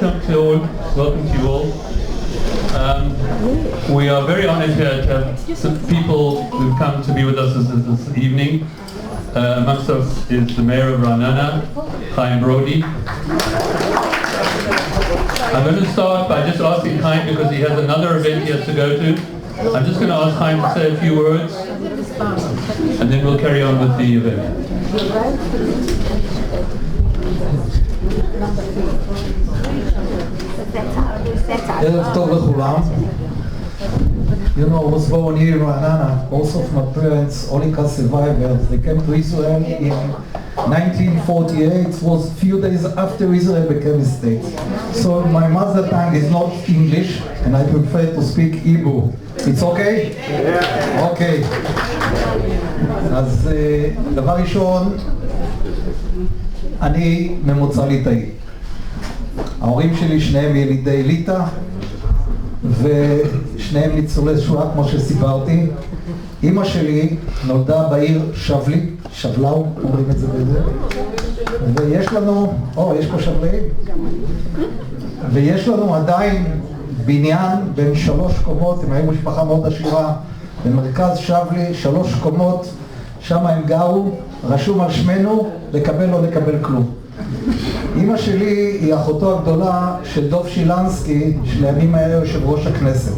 Welcome to you all. We are very honored here to have some people who've come to be with us this evening. Amongst us is the Mayor of Raanana, Chaim Brody. I'm going to start by just asking Chaim, because he has another event he has to go to. I'm just going to ask Chaim to say a few words, and then we'll carry on with the event. ערב טוב לכולם. You know, I was born here in Raanana. Both of my parents, Holocaust survivors, they came to Israel in 1948. It was a few days after Israel became a state. So my mother tongue is not English, and I prefer to speak Hebrew. It's okay? Yeah. Okay. אז דבר ראשון, אני ממוצא ליטאי. ההורים שלי שניהם ילידי ליטא, ושניהם ניצולי שואה כמו שסיפרתי. אמא שלי נולדה בעיר שבלאו, אומרים את זה בזה. ויש לנו, יש פה שבלאים. ויש לנו עדיין בניין בין 3 קומות, הם היו משפחה מאוד עשירה, במרכז שבלי, 3 קומות, שם הם גרו, רשום על שמנו, לקבל לא לקבל כלום. אמא שלי היא אחותו הגדולה של דוב שילנסקי, שלימים היה יושב ראש הכנסת.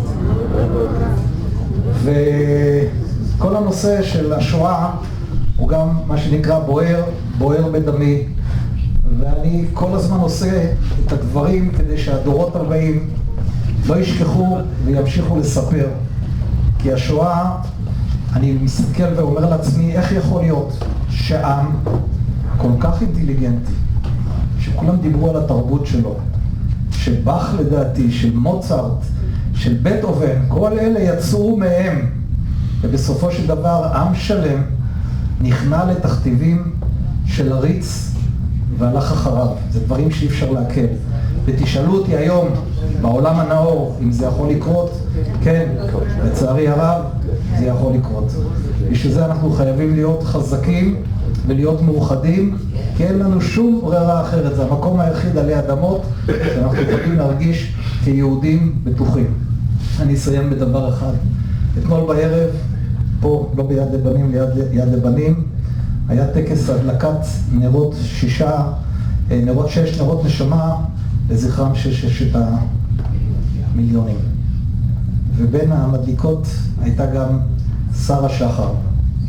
וכל הנושא של השואה הוא גם מה שנקרא בוער בדמי. ואני כל הזמן עושה את הדברים כדי שהדורות הבאים לא ישכחו וימשיכו לספר. כי השואה, אני מסתכל ואומר לעצמי, איך יכול להיות שעם כל כך אינטליגנטי, שכולם דיברו על התרבות שלו, שבאך לדעתי, של מוצרט, של בטהובן, כל אלה יצאו מהם, ובסופו של דבר עם שלם נכנע לתכתיבים של עריץ והלך אחריו. זה דברים שאי אפשר להקל. ותשאלו אותי היום, בעולם הנאור, אם זה יכול לקרות, כן, לצערי הרב, זה יכול לקרות. בשביל זה אנחנו חייבים להיות חזקים ולהיות מאוחדים, כי אין לנו שום ברירה אחרת. זה המקום היחיד עלי אדמות שאנחנו יכולים להרגיש כיהודים בטוחים. אני אסיים בדבר אחד. אתמול בערב, פה, לא ביד לבנים, ליד יד לבנים, היה טקס הדלקת נרות 6 נרות נשמה לזכרם של 6 המיליונים. ובין המדליקות הייתה גם שרה שחר,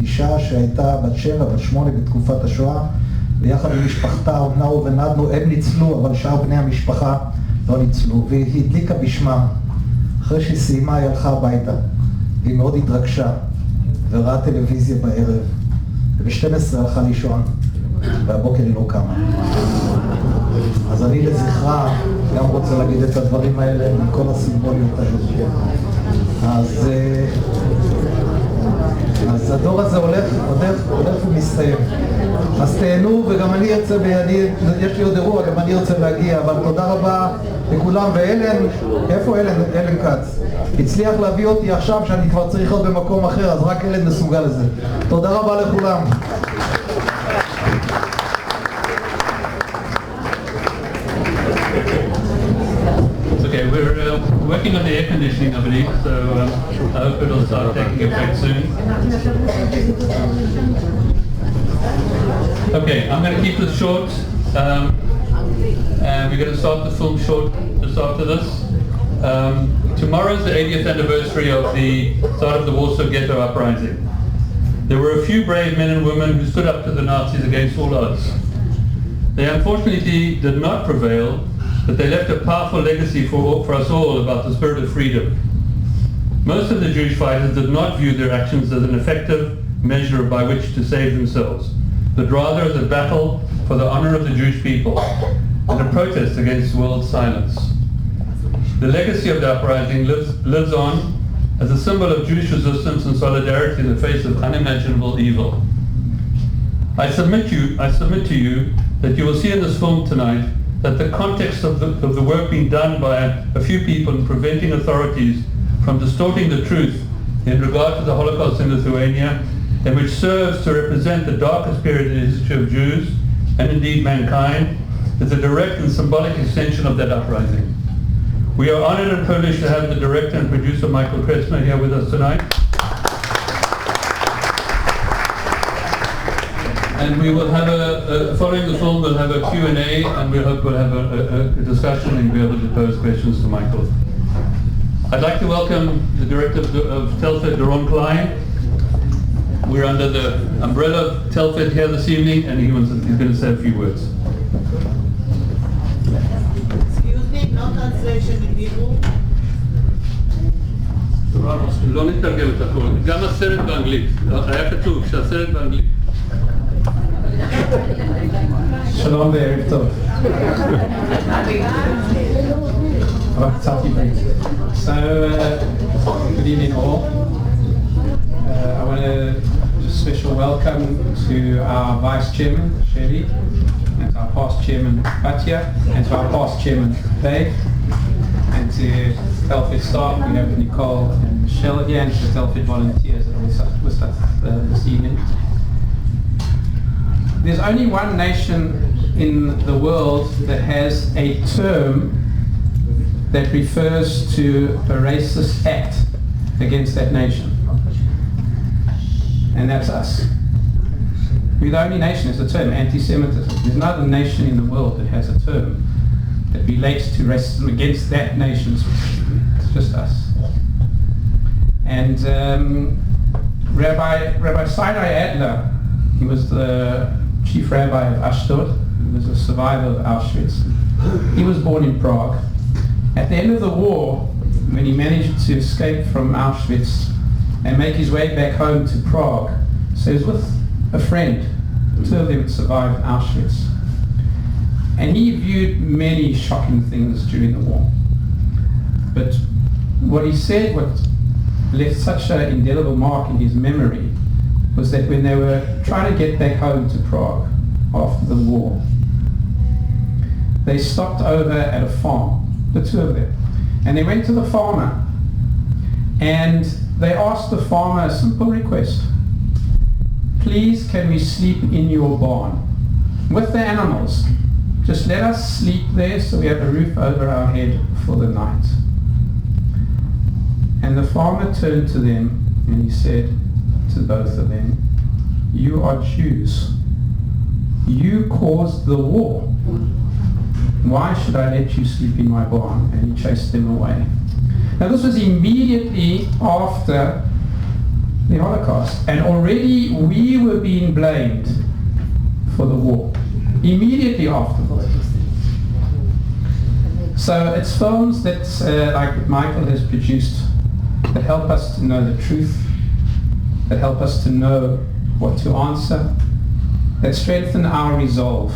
אישה שהייתה בת 7, בת 8 בתקופת השואה, ויחד עם משפחתה, נעו ונדנו, הם ניצלו, אבל שאר בני המשפחה לא ניצלו, והיא הדליקה בשמה. אחרי שהיא סיימה היא הלכה הביתה, והיא מאוד התרגשה, וראה טלוויזיה בערב, וב-12 הלכה לישון, והבוקר היא לא קמה. אז אני לזכרה גם רוצה להגיד את הדברים האלה מכל הסימבוליות הזאת. אז הדור הזה הולך ומסתיים. אז תהנו, וגם אני ארצה, יש לי עוד אירוע, גם אני ארצה להגיע, אבל תודה רבה לכולם. ואלן, איפה אלן? אלן קץ. הצליח להביא אותי עכשיו שאני כבר צריך להיות במקום אחר, אז רק אלן מסוגל לזה. תודה רבה לכולם. Okay, we're working on the air conditioning, I believe, so I hope it'll start taking effect soon. Okay, I'm going to keep this short, and we're going to start the film short just after this. Tomorrow is the 80th anniversary of the start of the Warsaw Ghetto Uprising. There were a few brave men and women who stood up to the Nazis against all odds. They unfortunately did not prevail, but they left a powerful legacy for us all about the spirit of freedom. Most of the Jewish fighters did not view their actions as an effective measure by which to save themselves, but rather as a battle for the honor of the Jewish people and a protest against world silence. The legacy of the uprising lives on as a symbol of Jewish resistance and solidarity in the face of unimaginable evil. I submit to you that you will see in this film tonight that the context of the work being done by a few people in preventing authorities from distorting the truth in regard to the Holocaust in Lithuania, and which serves to represent the darkest period in the history of Jews and indeed mankind, is a direct and symbolic extension of that uprising. We are honored and privileged to have the director and producer Michael Kretzmer here with us tonight. And we will have following the film, we'll have a Q&A, and we hope we'll have a discussion and be able to pose questions to Michael. I'd like to welcome the director of Telford, Doron Klein. We're under the umbrella of Telford here this evening, and he's going to say a few words. Excuse me, no translation in Hebrew. לא נתרגם את הכל, גם הסרט באנגלית, היה כתוב שהסרט באנגלית. שלום וערב טוב. אבל קצת עברית. So, good evening all. I want to just special welcome to our Vice Chairman, Shelley, and to our past Chairman, Batya, and to our past Chairman, Dave, and to Telford staff. We have Nicole and Michelle here, and to the Telford volunteers that are with us this evening. There's only one nation in the world that has a term that refers to a racist act against that nation. And that's us. We're the only nation that has a term, anti-Semitism. There's no other nation in the world that has a term that relates to racism against that nation. It's just us. And Rabbi Sinai Adler, he was the chief rabbi of Ashdod. He was a survivor of Auschwitz. He was born in Prague. At the end of the war, when he managed to escape from Auschwitz and make his way back home to Prague, so he was with a friend. Two of them had survived Auschwitz. And he viewed many shocking things during the war. But what he said, what left such an indelible mark in his memory, was that when they were trying to get back home to Prague after the war, they stopped over at a farm, the two of them, and they went to the farmer and they asked the farmer a simple request. Please, can we sleep in your barn with the animals? Just let us sleep there so we have a roof over our head for the night. And the farmer turned to them and he said to both of them, you are Jews. You caused the war. Why should I let you sleep in my barn? And he chased them away. Now this was immediately after the Holocaust, and already we were being blamed for the war. Immediately afterwards. So it's films that, like Michael has produced, that help us to know the truth, that help us to know what to answer, that strengthen our resolve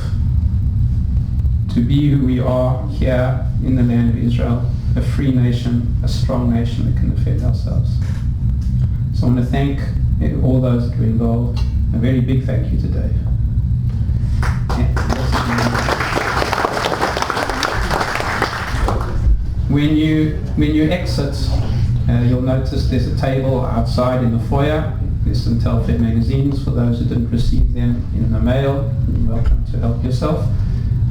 to be who we are here in the land of Israel, a free nation, a strong nation that can defend ourselves. So I want to thank all those that were involved. A very big thank you to Dave. When you exit, you'll notice there's a table outside in the foyer. There's some Telford magazines for those who didn't receive them in the mail. You're welcome to help yourself.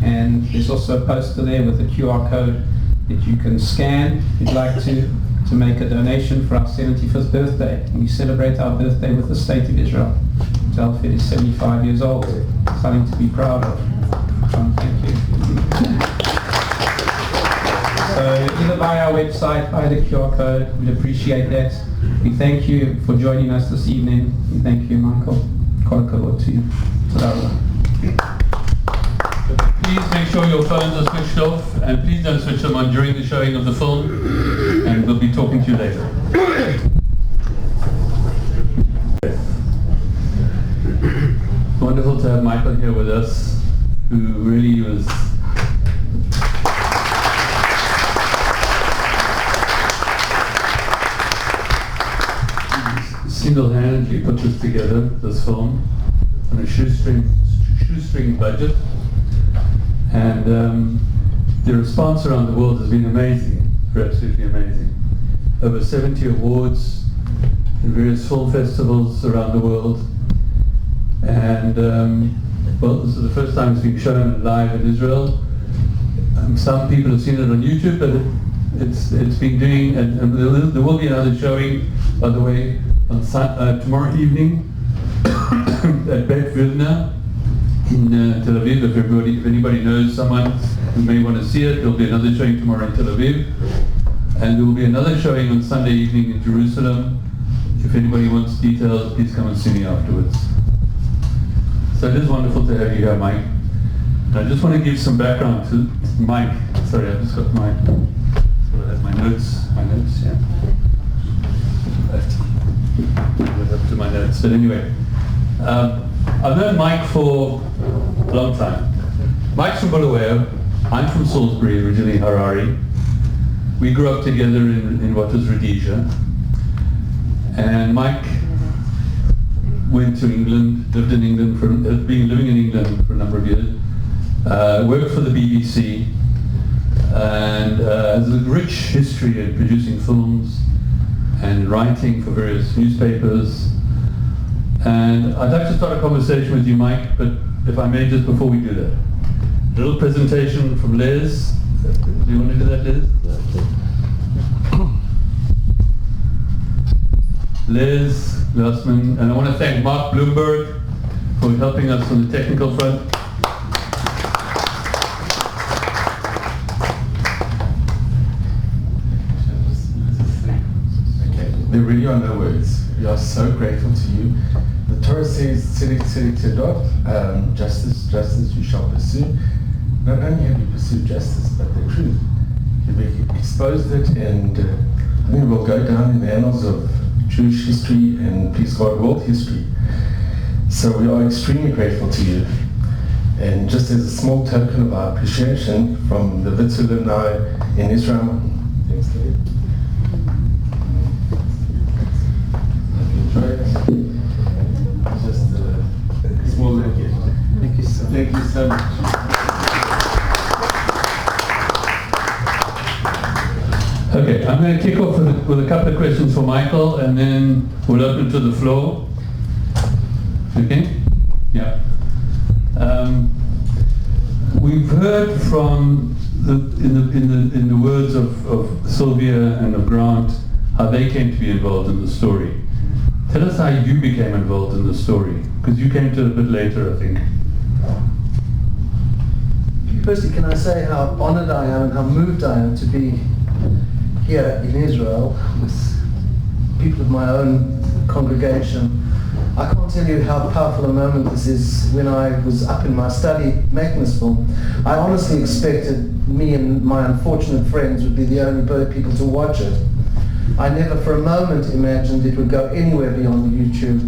And there's also a poster there with a QR code that you can scan if you'd like to make a donation for our 75th birthday. And we celebrate our birthday with the State of Israel. Telford is 75 years old. Something to be proud of. Thank you. So either by our website, by the QR code, we'd appreciate that. We thank you for joining us this evening. We thank you, Michael. Kol hakavod to you. Please make sure your phones are switched off, and please don't switch them on during the showing of the film, and we'll be talking to you later. Wonderful to have Michael here with us, who really was single-handedly put this together, this film, on a shoestring budget. And the response around the world has been amazing, absolutely amazing. Over 70 awards in various film festivals around the world. And Well, this is the first time it's been shown live in Israel. Some people have seen it on YouTube, but it's been doing, and there will be another showing, by the way, on tomorrow evening at Bet Vilna in Tel Aviv. If anybody knows someone who may want to see it, there will be another showing tomorrow in Tel Aviv. And there will be another showing on Sunday evening in Jerusalem. If anybody wants details, please come and see me afterwards. So it is wonderful to have you here, Mike. And I just want to give some background to Mike. Sorry, I've just got my notes, yeah. Up to my notes. But anyway, I've known Mike for a long time. Mike's from Bulawayo. I'm from Salisbury, originally Harare. We grew up together in what was Rhodesia. And Mike went to England, lived in England, living in England for a number of years, worked for the BBC, and has a rich history in producing films and writing for various newspapers. And I'd like to start a conversation with you, Mike, but if I may, just before we do that, a little presentation from Liz. Do you want to do that, Liz? Liz, Glassman, and I want to thank Mark Bloomberg for helping us on the technical front. Okay, there really are no words. We are so grateful to you. The Torah says, justice you shall pursue. Not only have you pursued justice, but the truth. You've exposed it, and I think it will go down in the annals of Jewish history and, please God, world history. So we are extremely grateful to you. And just as a small token of our appreciation from the Vitz alumni in Israel, thanks, David. Enjoy it. Just a small gift. Thank you so much. Thank you so much. Okay, I'm going to kick off with a couple of questions for Michael, and then we'll open to the floor. Okay? Yeah. We've heard from in the words of Sylvia and of Grant how they came to be involved in the story. Tell us how you became involved in the story, because you came to it a bit later, I think. Firstly, can I say how honored I am and how moved I am to be here in Israel with people of my own congregation. I can't tell you how powerful a moment this is. When I was up in my study making this film, I honestly expected me and my unfortunate friends would be the only people to watch it. I never for a moment imagined it would go anywhere beyond YouTube.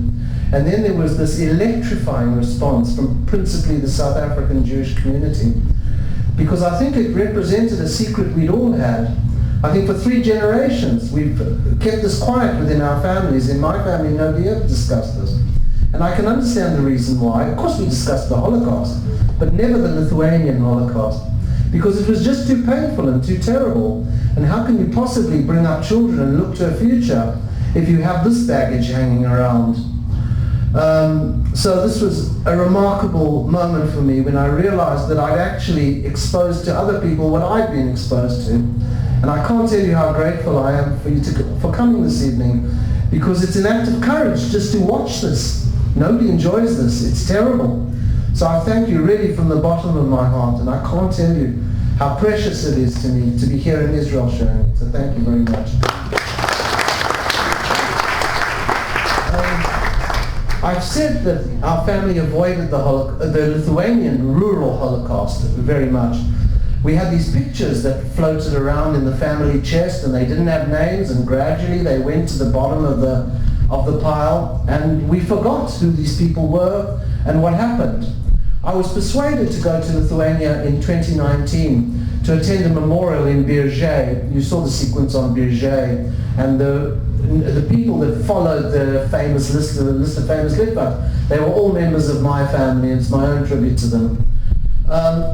And then there was this electrifying response from principally the South African Jewish community, because I think it represented a secret we'd all had. I think for 3 generations we've kept this quiet within our families. In my family, nobody ever discussed this. And I can understand the reason why. Of course we discussed the Holocaust, but never the Lithuanian Holocaust, because it was just too painful and too terrible. And how can you possibly bring up children and look to a future if you have this baggage hanging around? So this was a remarkable moment for me when I realized that I'd actually exposed to other people what I'd been exposed to. And I can't tell you how grateful I am for you for coming this evening, because it's an act of courage just to watch this. Nobody enjoys this. It's terrible. So I thank you really from the bottom of my heart, and I can't tell you how precious it is to me to be here in Israel showing it. So thank you very much. I've said that our family avoided the Lithuanian rural Holocaust very much. We had these pictures that floated around in the family chest, and they didn't have names, and gradually they went to the bottom of the pile, and we forgot who these people were and what happened. I was persuaded to go to Lithuania in 2019 to attend a memorial in Biržai. You saw the sequence on Biržai, and the people that followed the famous list of famous Litvak, they were all members of my family. It's my own tribute to them.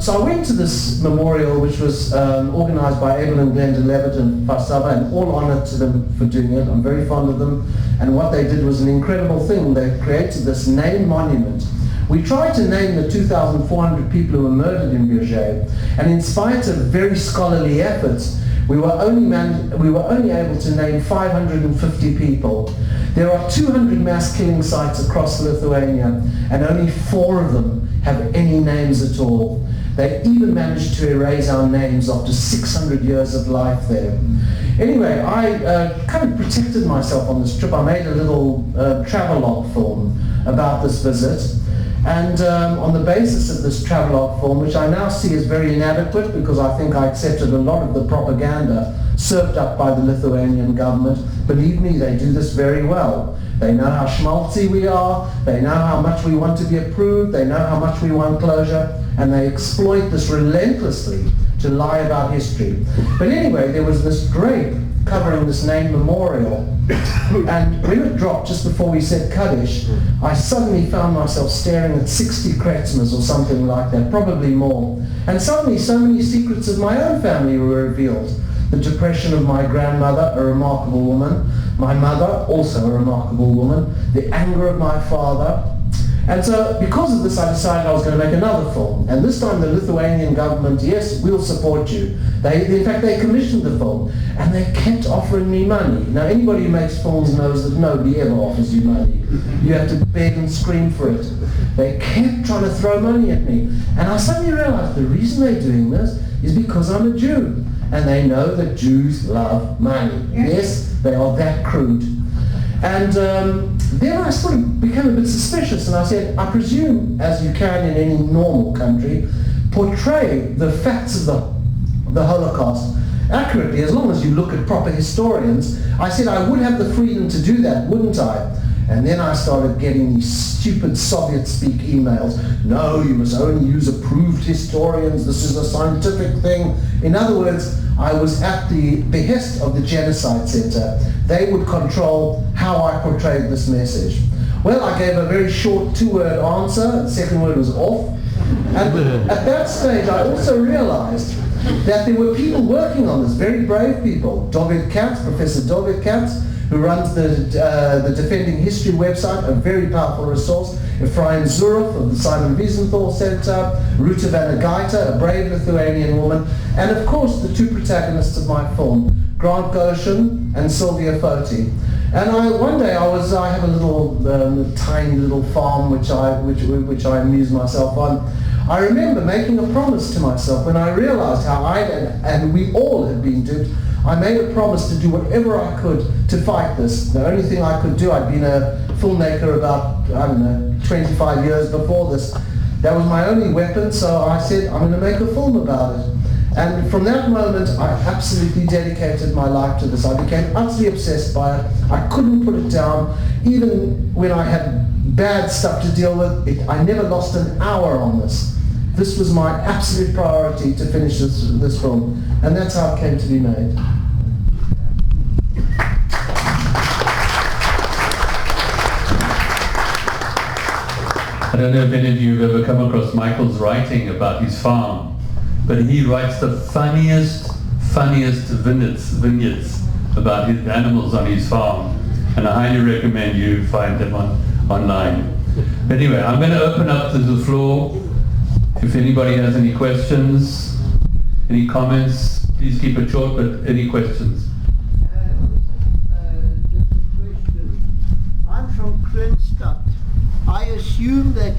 So I went to this memorial, which was organized by Abel and Glenda Levitt and Farsaba, and all honor to them for doing it. I'm very fond of them. And what they did was an incredible thing. They created this name monument We tried to name the 2,400 people who were murdered in Bourget, and in spite of very scholarly efforts, we were only able to name 550 people. There are 200 mass killing sites across Lithuania, and only 4 of them have any names at all. They even managed to erase our names after 600 years of life there. Anyway, I kind of protected myself on this trip. I made a little travelogue film about this visit. And on the basis of this travelogue form, which I now see as very inadequate because I think I accepted a lot of the propaganda served up by the Lithuanian government. Believe me, they do this very well. They know how schmaltzy we are, they know how much we want to be approved, they know how much we want closure, and they exploit this relentlessly to lie about history. But anyway, there was this drape covering this name memorial, and when it dropped just before we said Kaddish, I suddenly found myself staring at 60 Kretzmers or something like that, probably more. And suddenly so many secrets of my own family were revealed. The depression of my grandmother, a remarkable woman, my mother, also a remarkable woman, the anger of my father. And so because of this, I decided I was going to make another film. And this time the Lithuanian government, yes, we'll support you. In fact, they commissioned the film, and they kept offering me money. Now, anybody who makes films knows that nobody ever offers you money. You have to beg and scream for it. They kept trying to throw money at me. And I suddenly realized the reason they're doing this is because I'm a Jew. And they know that Jews love money. Yes, they are that crude. And then I sort of became a bit suspicious, and I said, I presume, as you can in any normal country, portray the facts of the Holocaust accurately, as long as you look at proper historians. I said I would have the freedom to do that, wouldn't I? And then I started getting these stupid Soviet-speak emails. No, you must only use approved historians. This is a scientific thing. In other words, I was at the behest of the Genocide Center. They would control how I portrayed this message. Well, I gave a very short 2-word answer. The second word was off. And at that stage, I also realized that there were people working on this, very brave people. David Katz, Professor David Katz, who runs the Defending History website, a very powerful resource. Ephraim Zurov of the Simon Wiesenthal Center, Ruta Vanagaita, a brave Lithuanian woman, and of course the 2 protagonists of my film, Grant Goshen and Sylvia Foti. And one day I have a little tiny little farm which I amuse myself on. I remember making a promise to myself when I realized how and we all had been duped. I made a promise to do whatever I could to fight this. The only thing I could do, I'd been a filmmaker about, 25 years before this. That was my only weapon, so I said, I'm going to make a film about it. And from that moment, I absolutely dedicated my life to this. I became utterly obsessed by it. I couldn't put it down. Even when I had bad stuff to deal with, I never lost an hour on this. This was my absolute priority to finish this film. And that's how it came to be made. I don't know if any of you have ever come across Michael's writing about his farm, but he writes the funniest vignettes about his animals on his farm, and I highly recommend you find them online. Anyway, I'm going to open up to the floor. If anybody has any questions, any comments, please keep it short, but any questions? Just a question. I'm from Kroonstad. I assume that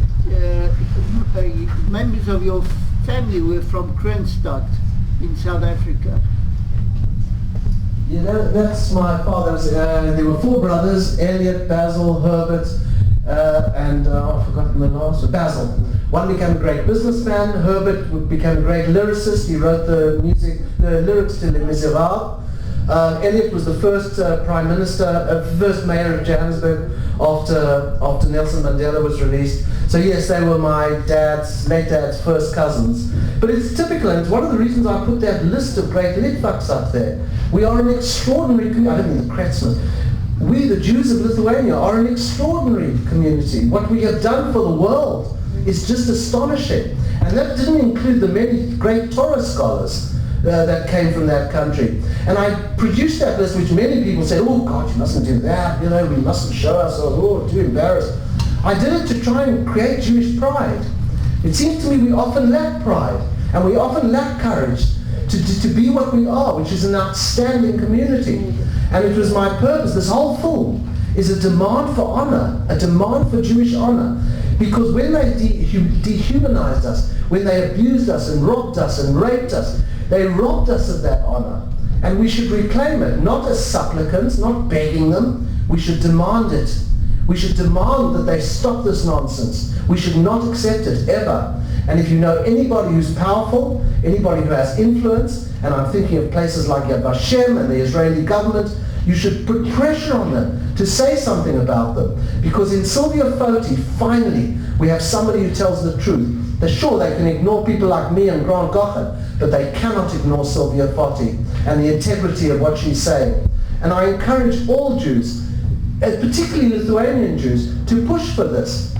members of your family were from Kroonstad in South Africa. Yeah, that's my father's. There were 4 brothers, Elliot, Basil, Herbert, and I've forgotten the last, Basil. One became a great businessman. Herbert became a great lyricist. He wrote the lyrics to Les Miserables. Elliot was the first prime minister, first mayor of Johannesburg after Nelson Mandela was released. So yes, they were my late dad's first cousins. But it's typical, and it's one of the reasons I put that list of great Litvaks up there. We are an extraordinary community. I don't mean the Kretzmer. We, the Jews of Lithuania, are an extraordinary community. What we have done for the world is just astonishing. And that didn't include the many great Torah scholars that came from that country. And I produced that list, which many people said, oh God, you mustn't do that, we mustn't show ourselves, oh, too embarrassed. I did it to try and create Jewish pride. It seems to me we often lack pride, and we often lack courage to be what we are, which is an outstanding community. And it was my purpose. This whole film is a demand for honor, a demand for Jewish honor. Because when they dehumanized us, when they abused us and robbed us and raped us, they robbed us of that honor. And we should reclaim it, not as supplicants, not begging them. We should demand it. We should demand that they stop this nonsense. We should not accept it, ever. And if you know anybody who's powerful, anybody who has influence, and I'm thinking of places like Yad Vashem and the Israeli government, you should put pressure on them to say something about them. Because in Sylvia Foti, finally, we have somebody who tells the truth. They're sure they can ignore people like me and Grant Gochet, but they cannot ignore Sylvia Foti and the integrity of what she's saying. And I encourage all Jews, particularly Lithuanian Jews, to push for this.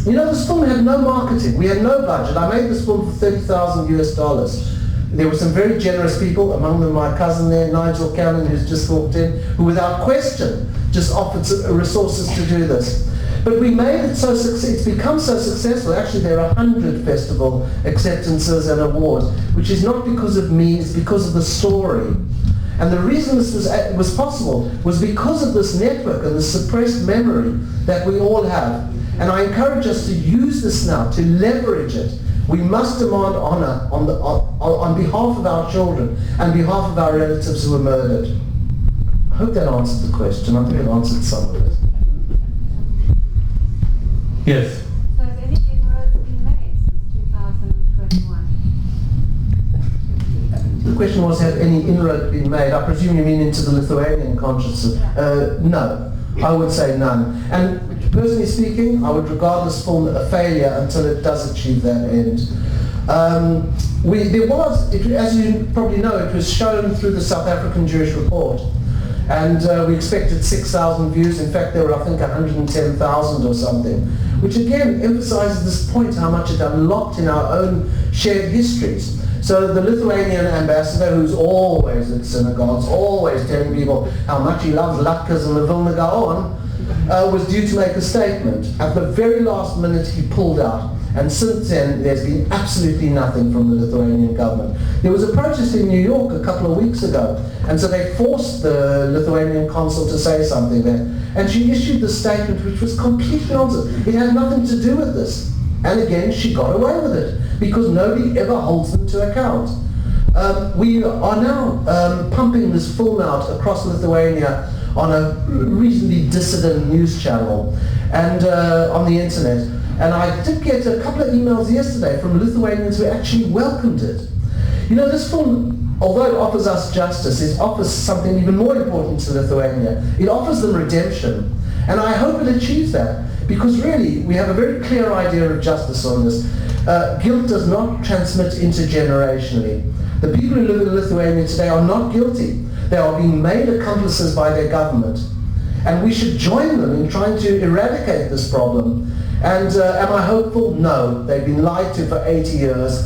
You know, this film had no marketing. We had no budget. I made this film for $30,000 US. There were some very generous people, among them my cousin there, Nigel Cannon, who's just walked in, who without question just offered resources to do this. But we made it so successful, it's become so successful. Actually, there are 100 festival acceptances and awards, which is not because of me, it's because of the story. And the reason this was possible was because of this network and the suppressed memory that we all have. And I encourage us to use this now, to leverage it. We must demand honor on behalf of our children and behalf of our relatives who were murdered. I hope that answered the question. I think it answered some of it. Yes. So has any inroads been made since 2021? The question was, have any inroads been made? I presume you mean into the Lithuanian consciousness. No, I would say none. And personally speaking, I would regard this film a failure until it does achieve that end. As you probably know, it was shown through the South African Jewish Report. And we expected 6,000 views. In fact, there were, I think, 110,000 or something, which again emphasizes this point, how much it unlocked in our own shared histories. So the Lithuanian ambassador, who's always at synagogues, always telling people how much he loves latkes and the Vilna Gaon, was due to make a statement. At the very last minute, he pulled out. And since then, there's been absolutely nothing from the Lithuanian government. There was a protest in New York a couple of weeks ago, and so they forced the Lithuanian consul to say something there. And she issued the statement, which was complete nonsense. It had nothing to do with this. And again, she got away with it, because nobody ever holds them to account. We are now pumping this film out across Lithuania on a reasonably dissident news channel and on the internet. And I did get a couple of emails yesterday from Lithuanians who actually welcomed it. You know, this film, although it offers us justice, it offers something even more important to Lithuania. It offers them redemption. And I hope it achieves that, because really, we have a very clear idea of justice on this. Guilt does not transmit intergenerationally. The people who live in Lithuania today are not guilty. They are being made accomplices by their government. And we should join them in trying to eradicate this problem. And am I hopeful? No. They've been lied to for 80 years.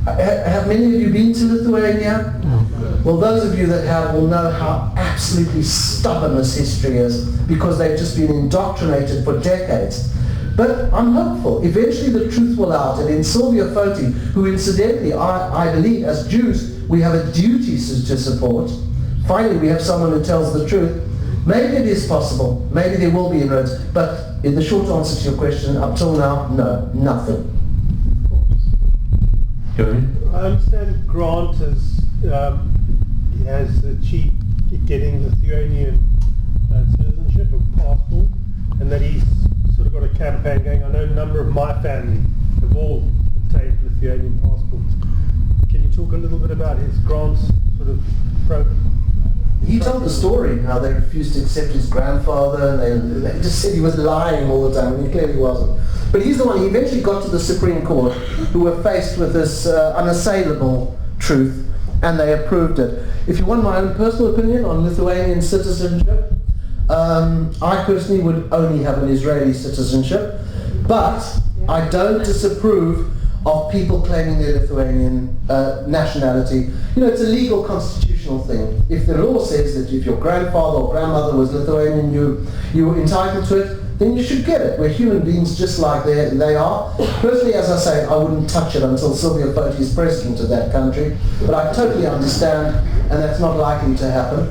Have many of you been to Lithuania? Well, those of you that have will know how absolutely stubborn this history is, because they've just been indoctrinated for decades. But I'm hopeful. Eventually the truth will out. And in Sylvia Foti, who incidentally, I believe, as Jews, we have a duty to support. Finally, we have someone who tells the truth. Maybe it is possible. Maybe there will be inroads. But in the short answer to your question, up till now, no, nothing. I understand Grant has achieved getting Lithuanian citizenship or passport, and that he's sort of got a campaign going. I know a number of my family have all obtained Lithuanian passports. Can you talk a little bit about his Grant's sort of program? He told the story, how they refused to accept his grandfather, and they just said he was lying all the time, and he clearly wasn't. But he's the one, he eventually got to the Supreme Court, who were faced with this unassailable truth, and they approved it. If you want my own personal opinion on Lithuanian citizenship, I personally would only have an Israeli citizenship, but I don't disapprove of people claiming their Lithuanian nationality. You know, it's a legal constitutional thing. If the law says that if your grandfather or grandmother was Lithuanian, you were entitled to it, then you should get it. We're human beings just like they are. Personally, as I say, I wouldn't touch it until Silvio Foti is president of that country, but I totally understand, and that's not likely to happen.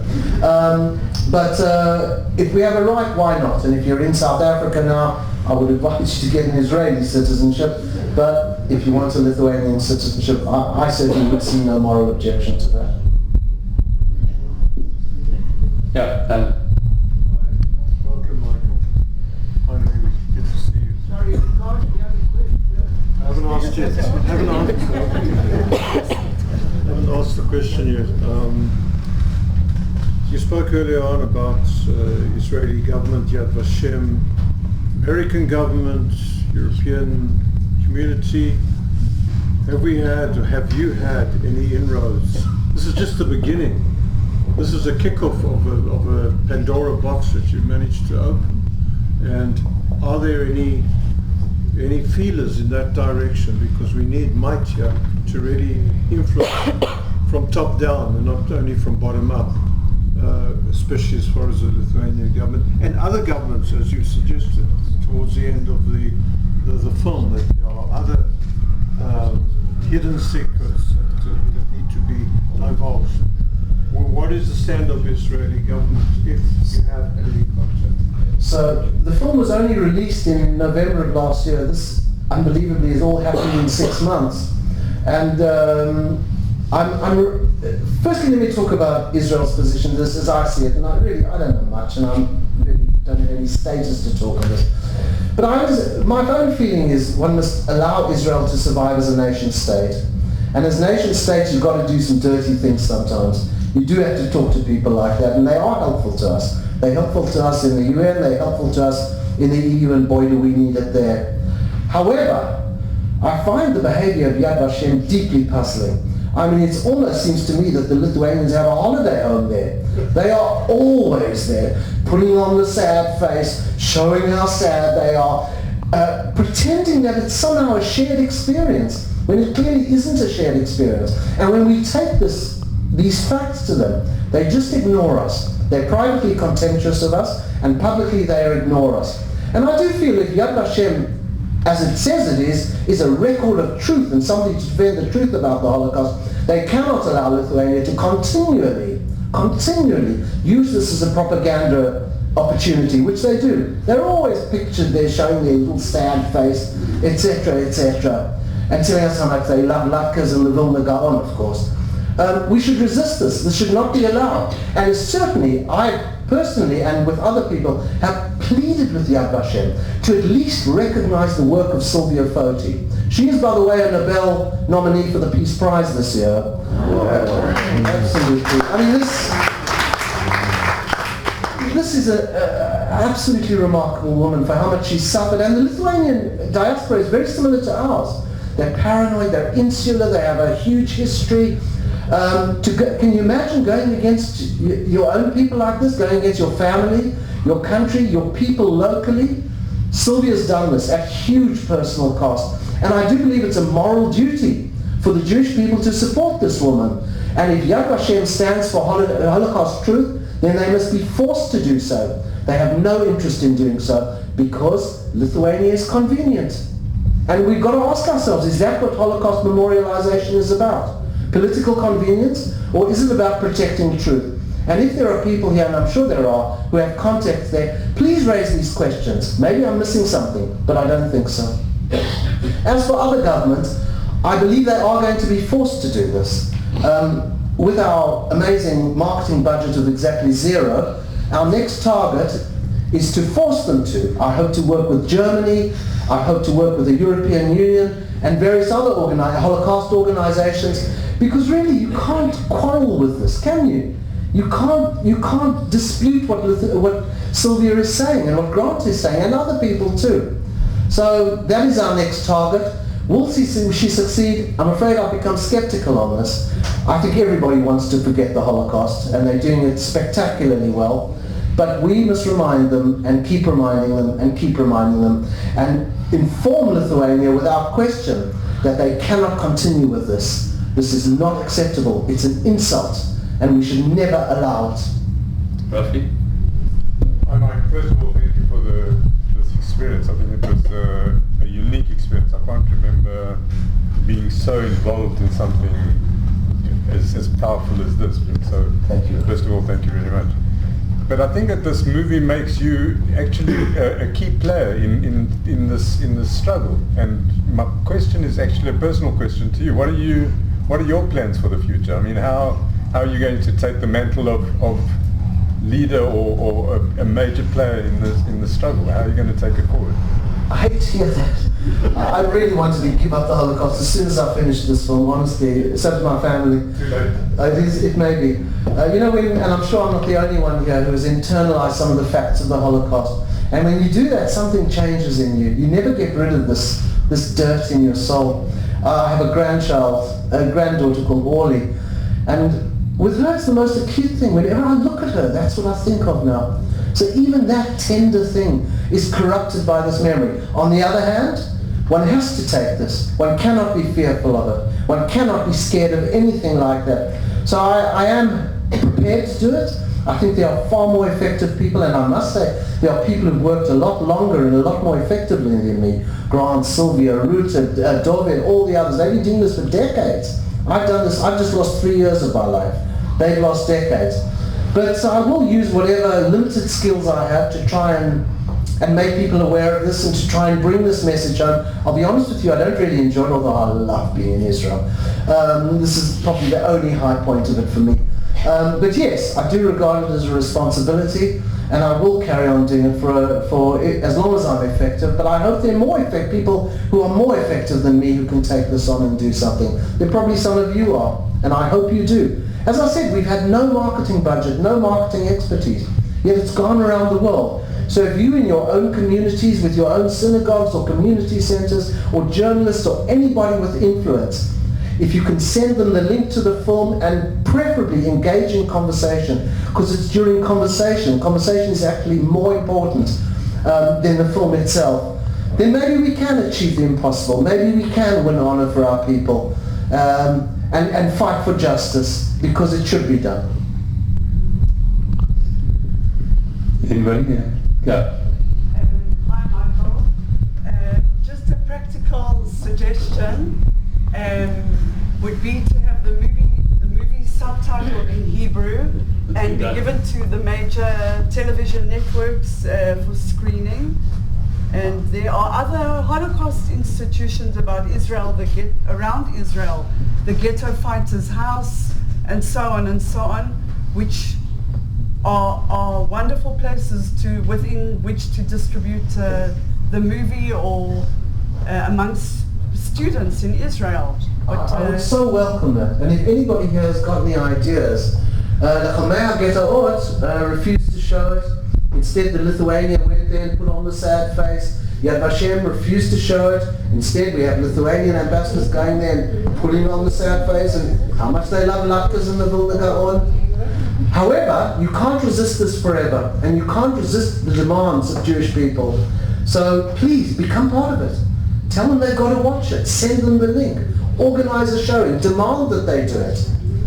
But if we have a right, why not? And if you're in South Africa now, I would advise you to get an Israeli citizenship, but if you want a Lithuanian citizenship, I certainly would see no moral objection to that. Yeah, and Welcome, Michael. Finally, we get to see you. Sorry, Ricardo, you have a question? I haven't asked yet. Haven't asked the question yet. You spoke earlier on about Israeli government, Yad Vashem, American government, European community. Have we had, or have you had, any inroads? This is just the beginning. This is a kickoff of a Pandora box that you managed to open. And are there any feelers in that direction? Because we need might here to really influence from top down and not only from bottom up, especially as far as the Lithuanian government and other governments, as you suggested towards the end of the film, that there are other hidden secrets that need to be divulged. Well, what is the stand of the Israeli government, if you have any contact? So the film was only released in November of last year. This, unbelievably, is all happening in 6 months. And firstly, let me talk about Israel's position. This, as I see it, and I don't know much, and I really don't have any status to talk on this. But my own feeling is one must allow Israel to survive as a nation state. And as nation states, you've got to do some dirty things sometimes. You do have to talk to people like that, and they are helpful to us. They're helpful to us in the UN, they're helpful to us in the EU, and boy do we need it there. However, I find the behavior of Yad Vashem deeply puzzling. I mean, it almost seems to me that the Lithuanians have a holiday home there. They are always there, putting on the sad face, showing how sad they are, pretending that it's somehow a shared experience, when it clearly isn't a shared experience. And when we take these facts to them, they just ignore us. They're privately contemptuous of us, and publicly they ignore us. And I do feel if Yad Vashem, as it says it is a record of truth and something to defend the truth about the Holocaust, they cannot allow Lithuania to continually use this as a propaganda opportunity, which they do. They're always pictured there showing their little sad face, etc., etc., and telling us how much they love Latkes and the Vilna Gaon, of course. We should resist this. This should not be allowed. And certainly, I personally and with other people have pleaded with Yad Vashem to at least recognize the work of Silvio Foti. She is, by the way, a Nobel nominee for the Peace Prize this year. Absolutely. I mean, this is an absolutely remarkable woman for how much she's suffered. And the Lithuanian diaspora is very similar to ours. They're paranoid, they're insular, they have a huge history. Can you imagine going against your own people like this, going against your family, your country, your people locally? Sylvia's done this at huge personal cost. And I do believe it's a moral duty for the Jewish people to support this woman. And if Yad Vashem stands for Holocaust truth, then they must be forced to do so. They have no interest in doing so because Lithuania is convenient. And we've got to ask ourselves, is that what Holocaust memorialization is about? Political convenience, or is it about protecting truth? And if there are people here, and I'm sure there are, who have contacts there, please raise these questions. Maybe I'm missing something, but I don't think so. As for other governments, I believe they are going to be forced to do this. With our amazing marketing budget of exactly zero, our next target is to force them to. I hope to work with Germany, I hope to work with the European Union and various other Holocaust organizations, because really you can't quarrel with this, can you? You can't dispute what Sylvia is saying and what Grant is saying, and other people too. So that is our next target. We'll see if she succeed. I'm afraid I've become skeptical on this. I think everybody wants to forget the Holocaust, and they're doing it spectacularly well. But we must remind them and keep reminding them and keep reminding them and inform Lithuania without question that they cannot continue with this. This is not acceptable. It's an insult, and we should never allow it. Rafi? Mike, first of all, thank you for the experience. I think it was a unique experience. I can't remember being so involved in something as powerful as this. So, Thank you. First of all, thank you very much. But I think that this movie makes you actually a key player in this struggle. And my question is actually a personal question to you. What are your plans for the future? I mean, how are you going to take the mantle of leader or a major player in the struggle? How are you going to take it forward? I hate to hear that. I really wanted to give up the Holocaust as soon as I finished this film, honestly. So did my family. Too late. It may be. And I'm sure I'm not the only one here who has internalized some of the facts of the Holocaust. And when you do that, something changes in you. You never get rid of this dirt in your soul. I have a granddaughter called Orly. And with her, it's the most acute thing. Whenever I look at her, that's what I think of now. So even that tender thing is corrupted by this memory. On the other hand, one has to take this. One cannot be fearful of it. One cannot be scared of anything like that. So I am prepared to do it. I think there are far more effective people, and I must say there are people who've worked a lot longer and a lot more effectively than me. Grant, Sylvia, Ruth, Dove, and all the others. They've been doing this for decades. I've done this. I've just lost 3 years of my life. They've lost decades. But so I will use whatever limited skills I have to try and make people aware of this and to try and bring this message home. I'll be honest with you, I don't really enjoy it, although I love being in Israel. This is probably the only high point of it for me. But yes, I do regard it as a responsibility, and I will carry on doing it for as long as I'm effective. But I hope there are more people who are more effective than me who can take this on and do something. There probably some of you are, and I hope you do. As I said, we've had no marketing budget, no marketing expertise, yet it's gone around the world. So if you in your own communities, with your own synagogues or community centers, or journalists or anybody with influence, if you can send them the link to the film and preferably engage in conversation, because it's during conversation is actually more important than the film itself, then maybe we can achieve the impossible. Maybe we can win honor for our people and fight for justice, because it should be done. Anybody? Yeah. Hi, Michael. Just a practical suggestion would be to have the movie subtitled in Hebrew and be given to the major television networks for screening. And there are other Holocaust institutions about Israel, around Israel, the Ghetto Fighters House, and so on, which are wonderful places within which to distribute the movie or amongst students in Israel. But, I would so welcome that. And if anybody here has got any ideas, the Chomea Ghetto Ort refused to show it. Instead, the Lithuania went there and put on the sad face. Yad Vashem refused to show it. Instead, we have Lithuanian ambassadors going there and putting on the sad face and how much they love latkes and the Vilna Gaon. However, you can't resist this forever, and you can't resist the demands of Jewish people. So please, become part of it. Tell them they've got to watch it. Send them the link. Organize a showing. Demand that they do it.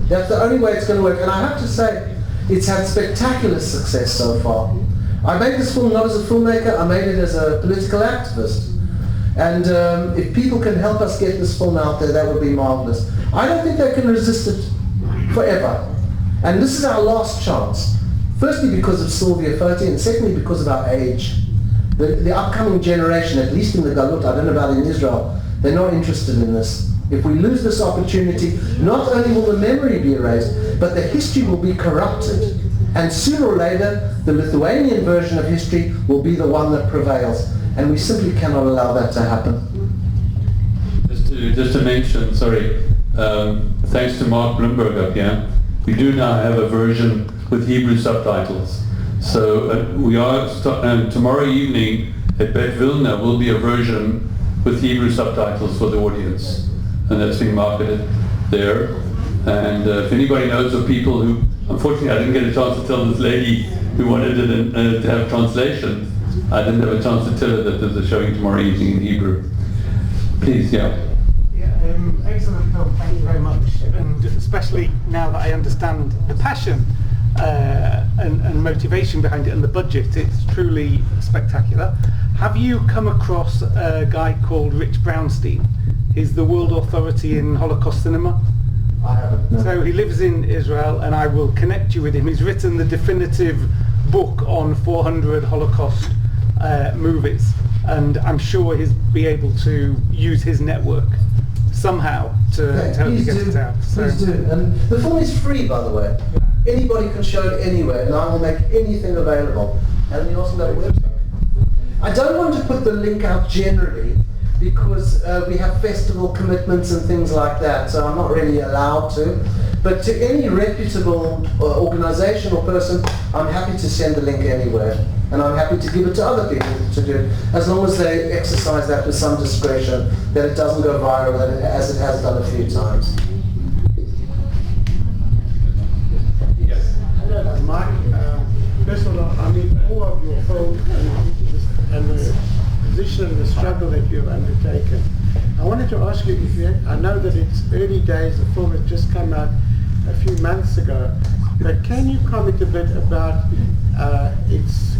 That's the only way it's going to work. And I have to say, it's had spectacular success so far. I made this film not as a filmmaker, I made it as a political activist. And if people can help us get this film out there, that would be marvelous. I don't think they can resist it forever. And this is our last chance. Firstly because of Sylvia Foti, and secondly because of our age. The upcoming generation, at least in the Galut, I don't know about in Israel, they're not interested in this. If we lose this opportunity, not only will the memory be erased, but the history will be corrupted. And sooner or later, the Lithuanian version of history will be the one that prevails. And we simply cannot allow that to happen. Just to mention, thanks to Mark Bloomberg up here, we do now have a version with Hebrew subtitles. So we are tomorrow evening at Bet Vilna will be a version with Hebrew subtitles for the audience, and that's being marketed there. And if anybody knows of people who, unfortunately I didn't get a chance to tell this lady who wanted it to have translation, I didn't have a chance to tell her that there's a showing tomorrow evening in Hebrew. Please, excellent film, thank you very much. And especially now that I understand the passion and motivation behind it and the budget, it's truly spectacular. Have you come across a guy called Rich Brownstein? He's the world authority in Holocaust cinema. I haven't. No. So he lives in Israel, and I will connect you with him. He's written the definitive book on 400 Holocaust movies, and I'm sure he'll be able to use his network somehow to help you get it out. So. Please do. And the film is free, by the way. Anybody can show it anywhere, and I will make anything available. And you also got a website. I don't want to put the link out generally because we have festival commitments and things like that, so I'm not really allowed to. But to any reputable organisation or person, I'm happy to send the link anywhere. And I'm happy to give it to other people to do, as long as they exercise that with some discretion, that it doesn't go viral as it has done a few times. Hello, Mike. First of all, I mean, all of your film and the position and the struggle that you have undertaken. I wanted to ask you, if you had, I know that it's early days, the film has just come out a few months ago, but can you comment a bit about its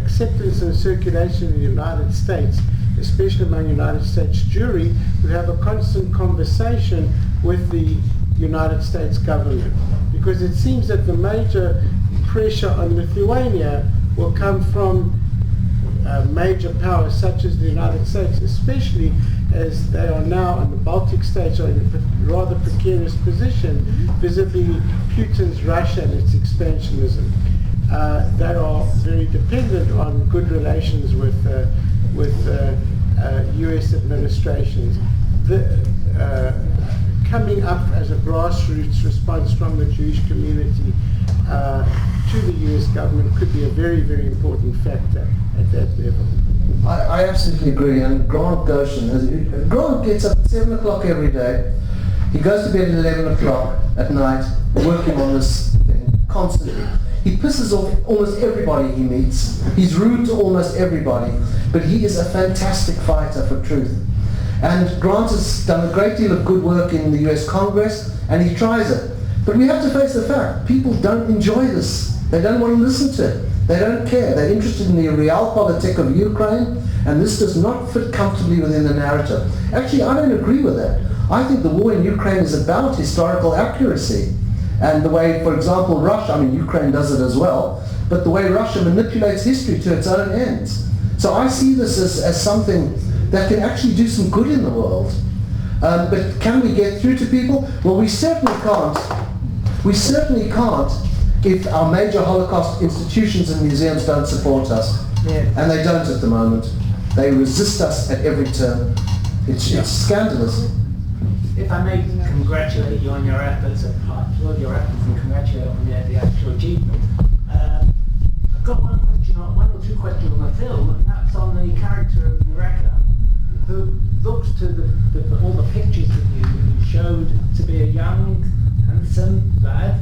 acceptance and circulation in the United States, especially among United States jury who have a constant conversation with the United States government? Because it seems that the major pressure on Lithuania will come from major powers such as the United States, especially as they are now in the Baltic states are in a rather precarious position vis-a-vis Putin's Russia and its expansionism. They are very dependent on good relations with US administrations. Coming up as a grassroots response from the Jewish community to the US government could be a very, very important factor at that level. I absolutely agree, and Grant Goshen, Grant gets up at 7 o'clock every day. He goes to bed at 11 o'clock at night, working on this thing constantly. He pisses off almost everybody he meets. He's rude to almost everybody, but he is a fantastic fighter for truth. And Grant has done a great deal of good work in the US Congress, and he tries it. But we have to face the fact, people don't enjoy this. They don't want to listen to it. They don't care. They're interested in the realpolitik of Ukraine, and this does not fit comfortably within the narrative. Actually, I don't agree with that. I think the war in Ukraine is about historical accuracy. And the way, for example, Russia, I mean, Ukraine does it as well, but the way Russia manipulates history to its own ends. So I see this as something that can actually do some good in the world. But can we get through to people? Well, we certainly can't. We certainly can't if our major Holocaust institutions and museums don't support us. Yeah. And they don't at the moment. They resist us at every turn. It's scandalous. If I may congratulate you on your efforts, applaud your efforts and congratulate you on the actual achievement. I've got one or two questions on the film, and that's on the character of Nureka, who looks to all the pictures that you showed to be a young, handsome lad.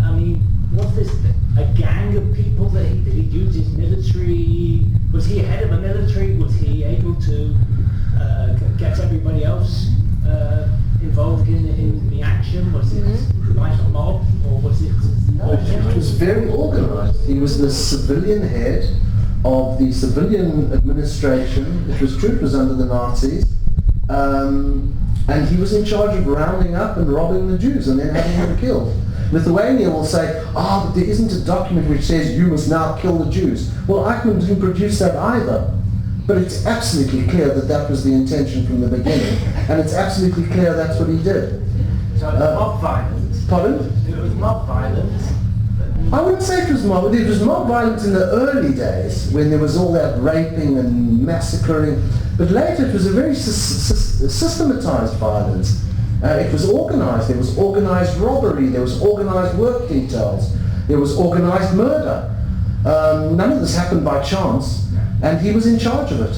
I mean, was this a gang of people that did he use his military? Was he head of a military? Was he able to get everybody else involved in the action? Was it like a mob, or was it? No, it was very organized. He was the civilian head of the civilian administration. It was true, it was under the Nazis. And he was in charge of rounding up and robbing the Jews and then having them killed. Lithuania will say, but there isn't a document which says you must now kill the Jews. Well, Eichmann didn't produce that either. But it's absolutely clear that that was the intention from the beginning. And it's absolutely clear that's what he did. So it was mob violence? Pardon? It was mob violence? I wouldn't say it was mob. It was mob violence in the early days when there was all that raping and massacring. But later it was a very systematized violence. It was organized. There was organized robbery. There was organized work details. There was organized murder. None of this happened by chance. And he was in charge of it.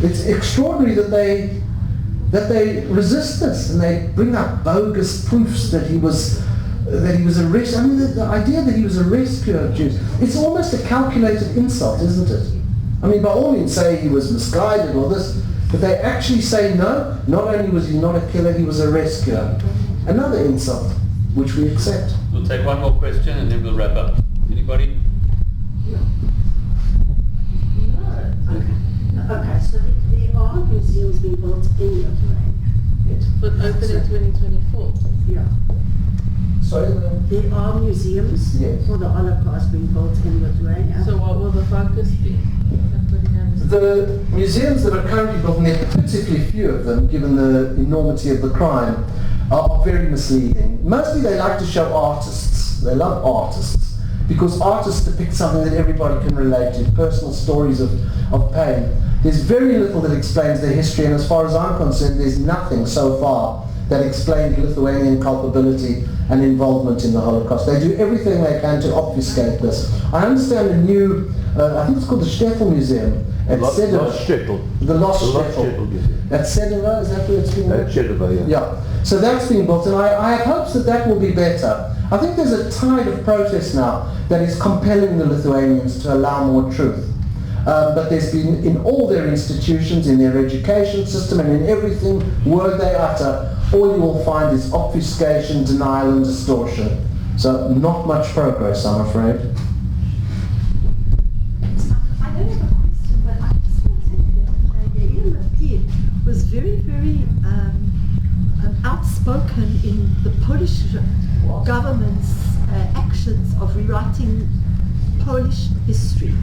It's extraordinary that they resist this and they bring up bogus proofs that he was arrested. I mean, the idea that he was a rescuer of Jews, it's almost a calculated insult, isn't it? I mean, by all means say he was misguided or this, but they actually say no, not only was he not a killer, he was a rescuer. Another insult, which we accept. We'll take one more question and then we'll wrap up. Anybody? Okay, so there are museums being built in Lithuania. But open in 2024. Yeah. Sorry? There are museums for the Holocaust being built in Lithuania. So what will the focus be? The museums that are currently built, and there are particularly few of them, given the enormity of the crime, are very misleading. Mostly they like to show artists. They love artists, because artists depict something that everybody can relate to, personal stories of pain. There's very little that explains their history, and as far as I'm concerned, there's nothing so far that explains Lithuanian culpability and involvement in the Holocaust. They do everything they can to obfuscate this. I understand the new, I think it's called the Shtetl Museum at Sedova. The Lost Shtetl Museum. At Sedova, is that where it's being built? At Sedova, yeah. Yeah. So that's being built, and I have hopes that that will be better. I think there's a tide of protest now that is compelling the Lithuanians to allow more truth. But there's been, in all their institutions, in their education system, and in everything word they utter, all you will find is obfuscation, denial, and distortion. So not much progress, I'm afraid. I don't have a question, but I just want to say that Yair Lapid was very, very outspoken in the Polish government's actions of rewriting Polish history.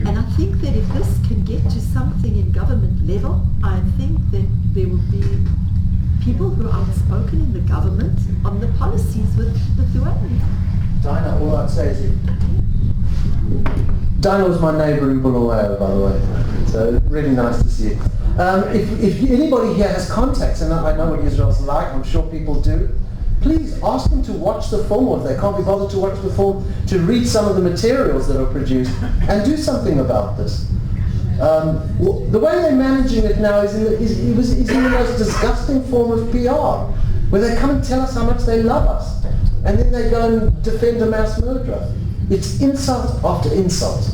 And I think that if this can get to something in government level, I think that there will be people who are outspoken in the government on the policies with Lithuania. Dinah, all I'd say is Dinah was my neighbour in Bulawayo, by the way. So really nice to see you. If anybody here has contacts, and I know what Israel's like, I'm sure people do, please ask them to watch the film, or if they can't be bothered to watch the film, to read some of the materials that are produced and do something about this. The way they're managing it now is in the most disgusting form of PR, where they come and tell us how much they love us, and then they go and defend a mass murderer. It's insult after insult.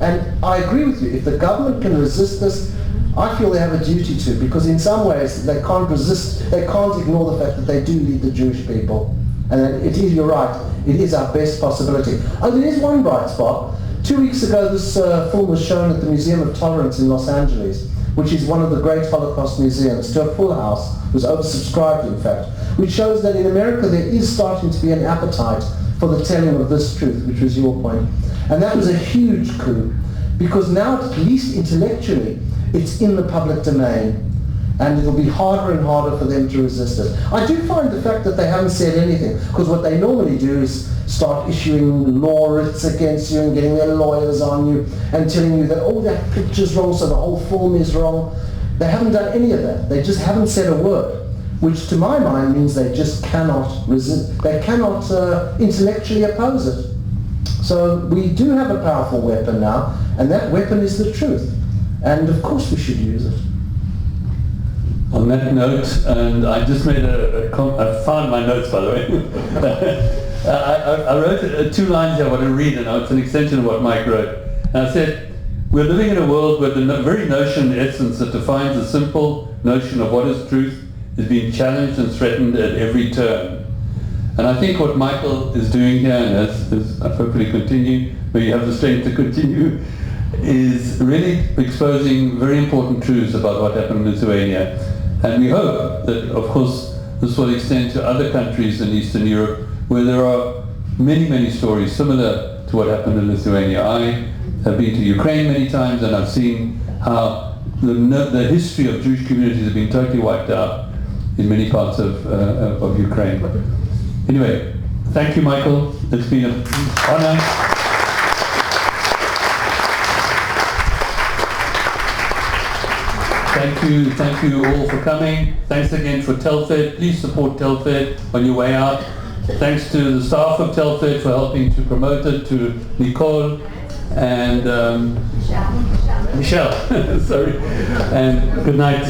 And I agree with you, if the government can resist this, I feel they have a duty to, because in some ways they can't resist, they can't ignore the fact that they do lead the Jewish people. And it is, you're right, it is our best possibility. Oh, there is one bright spot. 2 weeks ago this film was shown at the Museum of Tolerance in Los Angeles, which is one of the great Holocaust museums, to a full house. It was oversubscribed, in fact, which shows that in America there is starting to be an appetite for the telling of this truth, which was your point. And that was a huge coup, because now, at least intellectually, it's in the public domain, and it'll be harder and harder for them to resist it. I do find the fact that they haven't said anything, because what they normally do is start issuing law writs against you and getting their lawyers on you and telling you that, oh, that picture's wrong, so the whole film is wrong. They haven't done any of that. They just haven't said a word, which to my mind means they just cannot resist, they cannot intellectually oppose it. So we do have a powerful weapon now, and that weapon is the truth. And of course we should use it. On that note, and I just made I found my notes, by the way. I wrote 2 lines here I want to read, and it's an extension of what Mike wrote. And I said, we're living in a world where the very notion, in essence, that defines the simple notion of what is truth is being challenged and threatened at every turn. And I think what Michael is doing here, and as hopefully continue, where you have the strength to continue, is really exposing very important truths about what happened in Lithuania. And we hope that, of course, this will extend to other countries in Eastern Europe where there are many, many stories similar to what happened in Lithuania. I have been to Ukraine many times, and I've seen how the history of Jewish communities have been totally wiped out in many parts of Ukraine. Anyway, thank you, Michael. It's been an honor. Thank you all for coming. Thanks again for Telfed. Please support Telfed on your way out. Thanks to the staff of Telfed for helping to promote it, to Nicole and Michelle. Sorry. And good night.